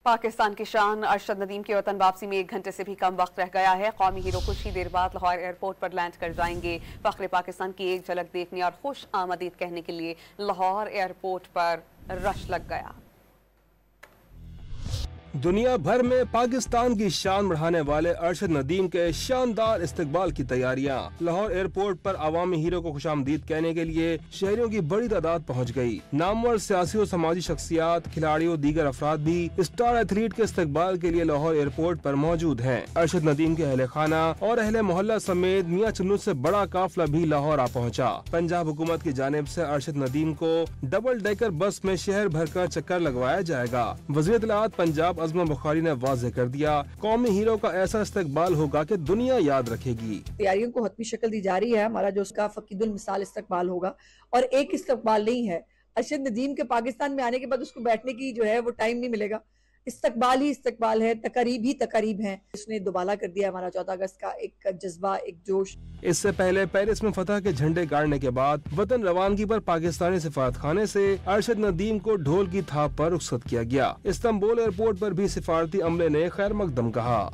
पाकिस्तान की शान अरशद नदीम की वतन वापसी में 1 घंटे से भी कम वक्त रह गया है। कौमी हीरो कुछ ही देर बाद लाहौर एयरपोर्ट पर लैंड कर जाएंगे। फख्रे पाकिस्तान की एक झलक देखने और खुश आमदीद कहने के लिए लाहौर एयरपोर्ट पर रश लग गया। दुनिया भर में पाकिस्तान की शान बढ़ाने वाले अरशद नदीम के शानदार इस्तकबाल की तैयारियां। लाहौर एयरपोर्ट पर अवामी हीरो को खुशामदीद कहने के लिए शहरियों की बड़ी तादाद पहुंच गई। नामवर सियासी और समाजी शख्सियात, खिलाड़ी और दीगर अफराद भी स्टार एथलीट के इस्तकबाल के लिए लाहौर एयरपोर्ट पर मौजूद हैं। अरशद नदीम के अहले खाना और अहले मोहल्ला समेत मियां चुन्नू से बड़ा काफिला भी लाहौर आ पहुँचा। पंजाब हुकूमत की जानिब से अरशद नदीम को डबल डेकर बस में शहर भर का चक्कर लगवाया जाएगा। वज़ीर इत्तलाआत पंजाब अज़मा बुखारी ने वाज़ेह कर दिया, कौमी हीरो का ऐसा इस्तकबाल होगा कि दुनिया याद रखेगी। तैयारियों को हतमी शक्ल दी जा रही है। हमारा जो उसका फकीदुल मिसाल इस्तकबाल होगा, और एक इस्तकबाल नहीं है। अरशद नदीम के पाकिस्तान में आने के बाद उसको बैठने की जो है वो टाइम नहीं मिलेगा। इस्तकबाल ही इस्तकबाल है, तकरीब ही तकरीब है। उसने दुबाला कर दिया हमारा 14 अगस्त का एक जज्बा, एक जोश। इससे पहले पेरिस में फतह के झंडे गाड़ने के बाद वतन रवानगी पर पाकिस्तानी सिफारतखाने से अरशद नदीम को ढोल की थाप पर रुखसत किया गया। इस्तांबुल एयरपोर्ट पर भी सिफारती अमले ने खैर मकदम कहा।